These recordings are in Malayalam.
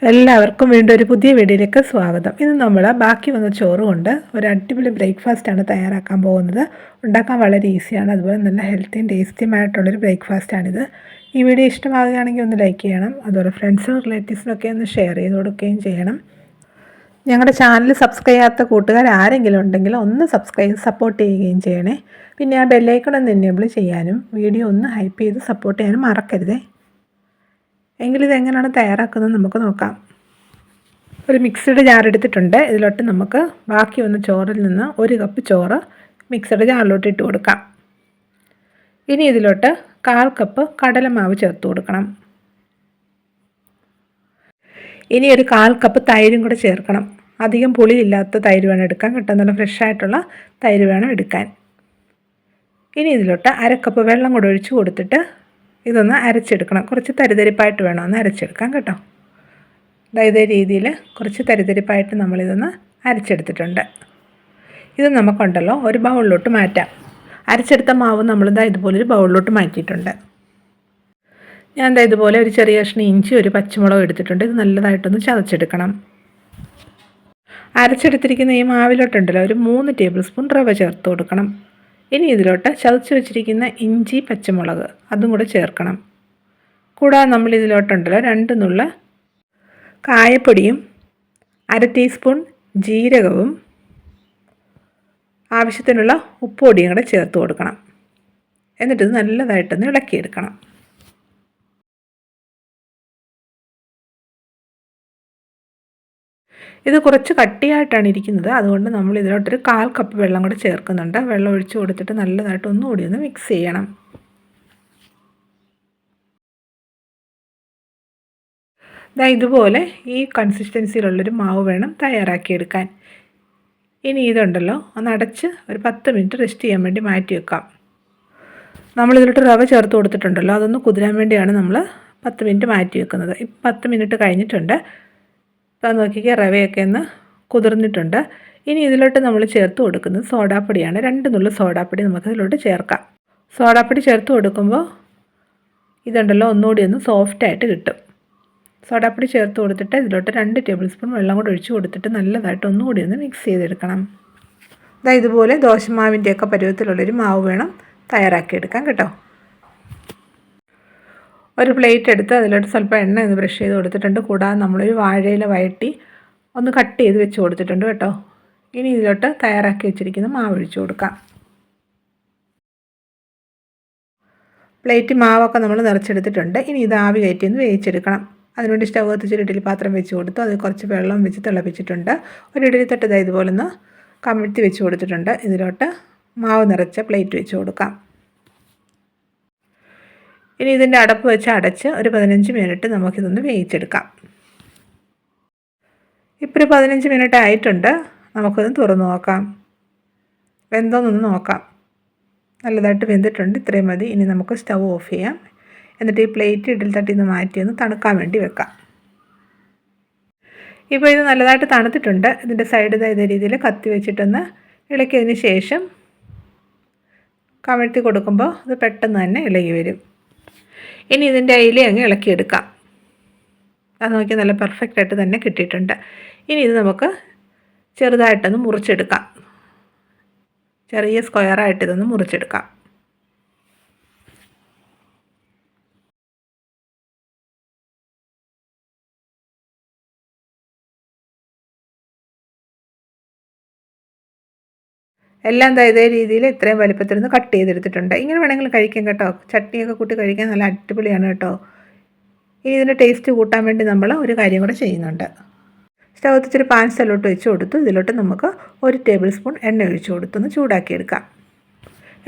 എല്ലാവർക്കും വീണ്ടും ഒരു പുതിയ വീഡിയോയിലേക്ക് സ്വാഗതം. ഇന്ന് നമ്മൾ ബാക്കി വന്ന ചോറ് കൊണ്ട് ഒരു അടിപൊളി ബ്രേക്ക്ഫാസ്റ്റാണ് തയ്യാറാക്കാൻ പോകുന്നത്. ഉണ്ടാക്കാൻ വളരെ ഈസിയാണ്, അതുപോലെ നല്ല ഹെൽത്തിയും ടേസ്റ്റിയുമായിട്ടുള്ളൊരു ബ്രേക്ക്ഫാസ്റ്റാണിത്. ഈ വീഡിയോ ഇഷ്ടമാകുകയാണെങ്കിൽ ഒന്ന് ലൈക്ക് ചെയ്യണം, അതുപോലെ ഫ്രണ്ട്സിനും റിലേറ്റീവ്സിനൊക്കെ ഒന്ന് ഷെയർ ചെയ്ത് കൊടുക്കുകയും ചെയ്യണം. ഞങ്ങളുടെ ചാനൽ സബ്സ്ക്രൈബ് ചെയ്യാത്ത കൂട്ടുകാർ ആരെങ്കിലും ഉണ്ടെങ്കിൽ ഒന്ന് സപ്പോർട്ട് ചെയ്യുകയും ചെയ്യണേ. പിന്നെ ആ ബെല്ലൈക്കൺ ഒന്ന് എനേബിൾ ചെയ്യാനും വീഡിയോ ഒന്ന് ഹൈപ്പ് ചെയ്ത് സപ്പോർട്ട് ചെയ്യാനും മറക്കരുതേ. എങ്കിലിത് എങ്ങനെയാണ് തയ്യാറാക്കുന്നത് നമുക്ക് നോക്കാം. ഒരു മിക്സിയുടെ ജാർ എടുത്തിട്ടുണ്ട്. ഇതിലോട്ട് നമുക്ക് ബാക്കി വന്ന ചോറിൽ നിന്ന് 1 കപ്പ് ചോറ് മിക്സിയുടെ ജാറിലോട്ട് ഇട്ട് കൊടുക്കാം. ഇനി ഇതിലോട്ട് 1/4 കപ്പ് കടലമാവ് ചേർത്ത് കൊടുക്കണം. ഇനി ഒരു 1/4 കപ്പ് തൈരും കൂടെ ചേർക്കണം. അധികം പുളിയില്ലാത്ത തൈര് വേണം എടുക്കാൻ, കേട്ടോ. നല്ല ഫ്രഷ് ആയിട്ടുള്ള തൈര് വേണം എടുക്കാൻ. ഇനി ഇതിലോട്ട് 1/2 കപ്പ് വെള്ളം കൂടെ ഒഴിച്ച് കൊടുത്തിട്ട് ഇതൊന്ന് അരച്ചെടുക്കണം. കുറച്ച് തരിതരിപ്പായിട്ട് വേണം ഒന്ന് അരച്ചെടുക്കാൻ, കേട്ടോ. ഇതേ രീതിയിൽ കുറച്ച് തരിതരിപ്പായിട്ട് നമ്മളിതൊന്ന് അരച്ചെടുത്തിട്ടുണ്ട്. ഇത് നമുക്കുണ്ടല്ലോ ഒരു ബൗളിലോട്ട് മാറ്റാം. അരച്ചെടുത്ത മാവ് നമ്മളിതാ ഇതുപോലൊരു ബൗളിലോട്ട് മാറ്റിയിട്ടുണ്ട്. ഞാൻ ഇതുപോലെ ഒരു ചെറിയ കഷ്ണം ഇഞ്ചി, ഒരു പച്ചമുളക് എടുത്തിട്ടുണ്ട്. ഇത് നല്ലതായിട്ടൊന്ന് ചതച്ചെടുക്കണം. അരച്ചെടുത്തിരിക്കുന്ന ഈ മാവിലോട്ടുണ്ടല്ലോ ഒരു 3 ടേബിൾ സ്പൂൺ റവ ചേർത്ത് കൊടുക്കണം. ഇനി ഇതിലോട്ട് ചതച്ച് വെച്ചിരിക്കുന്ന ഇഞ്ചി, പച്ചമുളക് അതും കൂടെ ചേർക്കണം. കൂടാതെ നമ്മൾ ഇതിലോട്ടുണ്ടല്ലോ 2 നുള്ള കായപ്പൊടിയും 1/2 ടീസ്പൂൺ ജീരകവും ആവശ്യത്തിനുള്ള ഉപ്പുപൊടിയും കൂടെ ചേർത്ത് കൊടുക്കണം. എന്നിട്ടിത് നല്ലതായിട്ടൊന്ന് ഇളക്കിയെടുക്കണം. ഇത് കുറച്ച് കട്ടിയായിട്ടാണ് ഇരിക്കുന്നത്, അതുകൊണ്ട് നമ്മൾ ഇതിലോട്ടൊരു 1/4 കപ്പ് വെള്ളം കൂടെ ചേർക്കുന്നുണ്ട്. വെള്ളം ഒഴിച്ച് കൊടുത്തിട്ട് നല്ലതായിട്ട് ഒന്നുകൂടി ഒന്ന് മിക്സ് ചെയ്യണം. ഇതുപോലെ ഈ കൺസിസ്റ്റൻസിയിലുള്ളൊരു മാവ് വേണം തയ്യാറാക്കിയെടുക്കാൻ. ഇനി ഇതുണ്ടല്ലോ ഒന്ന് അടച്ച് ഒരു 10 മിനിറ്റ് റെസ്റ്റ് ചെയ്യാൻ വേണ്ടി മാറ്റി വെക്കാം. നമ്മളിതിലോട്ട് റവ ചേർത്ത് കൊടുത്തിട്ടുണ്ടല്ലോ, അതൊന്ന് കുതിരാൻ വേണ്ടിയാണ് നമ്മൾ 10 മിനിറ്റ് മാറ്റി വെക്കുന്നത്. ഇപ്പം 10 മിനിറ്റ് കഴിഞ്ഞിട്ടുണ്ട്. അത് നോക്കിക്കുക, റവയൊക്കെ ഒന്ന് കുതിർന്നിട്ടുണ്ട്. ഇനി ഇതിലോട്ട് നമ്മൾ ചേർത്ത് കൊടുക്കുന്നത് സോഡാപ്പൊടിയാണ്. 2 നുള്ള സോഡാപ്പൊടി നമുക്ക് ഇതിലോട്ട് ചേർക്കാം. സോഡാപ്പൊടി ചേർത്ത് കൊടുക്കുമ്പോൾ ഇതുണ്ടല്ലോ ഒന്നുകൂടി ഒന്ന് സോഫ്റ്റായിട്ട് കിട്ടും. സോഡാപ്പൊടി ചേർത്ത് കൊടുത്തിട്ട് ഇതിലോട്ട് 2 ടേബിൾ സ്പൂൺ വെള്ളം കൂടെ ഒഴിച്ച് കൊടുത്തിട്ട് നല്ലതായിട്ട് ഒന്നുകൂടി ഒന്ന് മിക്സ് ചെയ്തെടുക്കണം. ഇതുപോലെ ദോശമാവിൻ്റെയൊക്കെ പരുവത്തിലുള്ളൊരു മാവ് വേണം തയ്യാറാക്കിയെടുക്കാൻ, കേട്ടോ. ഒരു പ്ലേറ്റ് എടുത്ത് അതിലോട്ട് സ്വല്പം എണ്ണ ഒന്ന് ബ്രഷ് ചെയ്ത് കൊടുത്തിട്ടുണ്ട്. കൂടാതെ നമ്മളൊരു വാഴയില വഴറ്റി ഒന്ന് കട്ട് ചെയ്ത് വെച്ച് കൊടുത്തിട്ടുണ്ട്, കേട്ടോ. ഇനി ഇതിലോട്ട് തയ്യാറാക്കി വെച്ചിരിക്കുന്ന മാവ് ഒഴിച്ച് കൊടുക്കാം. പ്ലേറ്റ് മാവൊക്കെ നമ്മൾ നിറച്ചെടുത്തിട്ടുണ്ട്. ഇനി ഇത് ആവി കയറ്റി ഒന്ന് വേവിച്ചെടുക്കണം. അതിനുവേണ്ടി സ്റ്റൗ കത്തിച്ചൊരു ഇഡ്ഡലി പാത്രം വെച്ച് കൊടുത്തു. അത് കുറച്ച് വെള്ളം വെച്ച് തിളപ്പിച്ചിട്ടുണ്ട്. ഒരു ഇഡ്ഡലി തട്ട് ഇതുപോലെ ഒന്ന് കമിഴ്ത്തി വെച്ച് കൊടുത്തിട്ടുണ്ട്. ഇതിലോട്ട് മാവ് നിറച്ച പ്ലേറ്റ് വെച്ച് കൊടുക്കാം. ഇനി ഇതിൻ്റെ അടപ്പ് വെച്ച് അടച്ച് ഒരു 15 മിനിറ്റ് നമുക്കിതൊന്ന് വേവിച്ചെടുക്കാം. ഇപ്പോൾ ഒരു 15 മിനിറ്റ് ആയിട്ടുണ്ട്. നമുക്കൊന്ന് തുറന്ന് നോക്കാം. വെന്തോന്നൊന്ന് നോക്കാം. നല്ലതായിട്ട് വെന്തിട്ടുണ്ട്. ഇത്രയും മതി. ഇനി നമുക്ക് സ്റ്റൗ ഓഫ് ചെയ്യാം. എന്നിട്ട് ഈ പ്ലേറ്റ് ഇഡ്ഡലി തട്ടിൽ നിന്ന് മാറ്റി ഒന്ന് തണുക്കാൻ വേണ്ടി വെക്കാം. ഇപ്പോൾ ഇത് നല്ലതായിട്ട് തണുത്തിട്ടുണ്ട്. ഇതിൻ്റെ സൈഡ് ഇതേ രീതിയിൽ കത്തി വെച്ചിട്ടൊന്ന് ഇളക്കിയതിന് ശേഷം കമഴ്ത്തി കൊടുക്കുമ്പോൾ ഇത് പെട്ടെന്ന് തന്നെ ഇളകി വരും. ഇനി ഇതിൻ്റെ ഇല അങ്ങ് ഇളക്കിയെടുക്കാം. അത് നോക്കി നല്ല പെർഫെക്റ്റായിട്ട് തന്നെ കിട്ടിയിട്ടുണ്ട്. ഇനി ഇത് നമുക്ക് ചെറുതായിട്ടൊന്ന് മുറിച്ചെടുക്കാം. ചെറിയ സ്ക്വയറായിട്ട് ഇതൊന്ന് മുറിച്ചെടുക്കാം. എല്ലാം ഇതേ രീതിയിൽ ഇത്രയും വലിപ്പത്തിൽ നിന്ന് കട്ട് ചെയ്തെടുത്തിട്ടുണ്ട്. ഇങ്ങനെ വേണമെങ്കിൽ കഴിക്കാം, കേട്ടോ. ചട്നിയൊക്കെ കൂട്ടി കഴിക്കാൻ നല്ല അടിപൊളിയാണ്, കേട്ടോ. ഇനി ഇതിൻ്റെ ടേസ്റ്റ് കൂട്ടാൻ വേണ്ടി നമ്മൾ ഒരു കാര്യം കൂടെ ചെയ്യുന്നുണ്ട്. സ്റ്റൗ കത്തിച്ചൊരു പാൻ സ്ഥലോട്ട് വെച്ച് കൊടുത്തു. ഇതിലോട്ട് നമുക്ക് 1 ടേബിൾ സ്പൂൺ എണ്ണ ഒഴിച്ച് കൊടുത്തൊന്ന് ചൂടാക്കിയെടുക്കാം.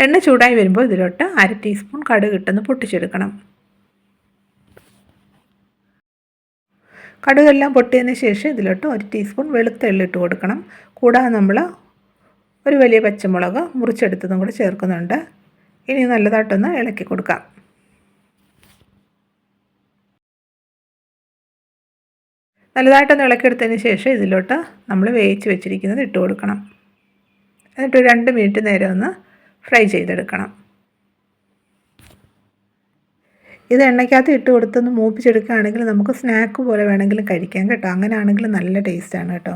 എണ്ണ ചൂടായി വരുമ്പോൾ ഇതിലോട്ട് 1/2 ടീസ്പൂൺ കടുക് ഇട്ടൊന്ന് പൊട്ടിച്ചെടുക്കണം. കടുകെല്ലാം പൊട്ടിയതിന് ശേഷം ഇതിലോട്ട് 1 ടീസ്പൂൺ വെളുത്ത എള്ളിട്ട് കൊടുക്കണം. കൂടാതെ നമ്മൾ ഒരു വലിയ പച്ചമുളക് മുറിച്ചെടുത്തതും കൂടെ ചേർക്കുന്നുണ്ട്. ഇനി നല്ലതായിട്ടൊന്ന് ഇളക്കി കൊടുക്കാം. നല്ലതായിട്ടൊന്ന് ഇളക്കിയെടുത്തതിന് ശേഷം ഇതിലോട്ട് നമ്മൾ വേവിച്ച് വെച്ചിരിക്കുന്നത് ഇട്ട് കൊടുക്കണം. എന്നിട്ട് 2 മിനിറ്റ് നേരം ഒന്ന് ഫ്രൈ ചെയ്തെടുക്കണം. ഇത് എണ്ണയ്ക്കകത്ത് ഇട്ട് കൊടുത്തൊന്ന് മൂപ്പിച്ചെടുക്കുകയാണെങ്കിൽ നമുക്ക് സ്നാക്ക് പോലെ വേണമെങ്കിലും കഴിക്കാം കേട്ടോ. അങ്ങനെയാണെങ്കിൽ നല്ല ടേസ്റ്റാണ് കേട്ടോ.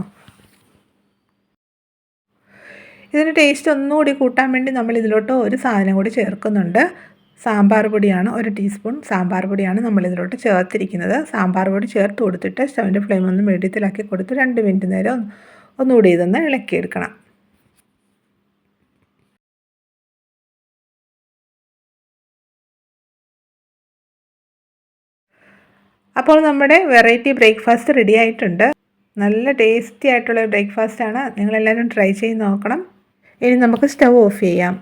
ഇതിന് ടേസ്റ്റ് ഒന്നുകൂടി കൂട്ടാൻ വേണ്ടി നമ്മൾ ഇതിലോട്ട് ഒരു സാധനം കൂടി ചേർക്കുന്നുണ്ട്. സാമ്പാർ പൊടിയാണ്. 1 ടീസ്പൂൺ സാമ്പാർ പൊടിയാണ് നമ്മളിതിലോട്ട് ചേർത്തിരിക്കുന്നത്. സാമ്പാർ പൊടി ചേർത്ത് കൊടുത്തിട്ട് സ്റ്റൗവിൻ്റെ ഫ്ലെയിം ഒന്ന് മീഡിയത്തിലാക്കി കൊടുത്ത് 2 മിനിറ്റ് നേരം ഒന്നുകൂടി ഇതൊന്ന് ഇളക്കിയെടുക്കണം. അപ്പോൾ നമ്മുടെ വെറൈറ്റി ബ്രേക്ക്ഫാസ്റ്റ് റെഡി ആയിട്ടുണ്ട്. നല്ല ടേസ്റ്റി ആയിട്ടുള്ള ബ്രേക്ക്ഫാസ്റ്റാണ്. നിങ്ങളെല്ലാവരും ട്രൈ ചെയ്ത് നോക്കണം. ഇനി നമുക്ക് സ്റ്റൗ ഓഫ് ചെയ്യാം.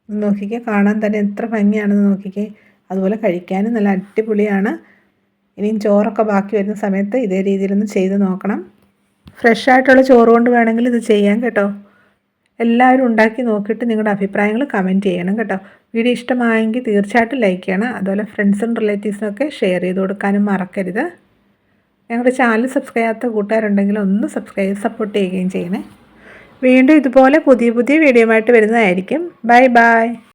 നോക്കിക്കേ, കാണാൻ തന്നെ എത്ര ഭംഗിയാണെന്ന് നോക്കിക്കേ. അതുപോലെ കഴിക്കാനും നല്ല അടിപൊളിയാണ്. ഇനിയും ചോറൊക്കെ ബാക്കി വരുന്ന സമയത്ത് ഇതേ രീതിയിലൊന്ന് ചെയ്ത് നോക്കണം. ഫ്രഷ് ആയിട്ടുള്ള ചോറ് കൊണ്ട് വേണമെങ്കിൽ ഇത് ചെയ്യാം കേട്ടോ. എല്ലാവരും ഉണ്ടാക്കി നോക്കിയിട്ട് നിങ്ങളുടെ അഭിപ്രായങ്ങൾ കമൻറ്റ് ചെയ്യണം കേട്ടോ. വീഡിയോ ഇഷ്ടമായെങ്കിൽ തീർച്ചയായിട്ടും ലൈക്ക് ചെയ്യണം. അതുപോലെ ഫ്രണ്ട്സും റിലേറ്റീവ്സിനൊക്കെ ഷെയർ ചെയ്ത് കൊടുക്കാനും മറക്കരുത്. ഞങ്ങളുടെ ചാനൽ സബ്സ്ക്രൈബ് ചെയ്യാത്ത കൂട്ടുകാരുണ്ടെങ്കിൽ ഒന്ന് സപ്പോർട്ട് ചെയ്യുകയും ചെയ്യണേ. വീണ്ടും ഇതുപോലെ പുതിയ വീഡിയോ ആയിട്ട് വരുന്നതായിരിക്കും. Bye bye.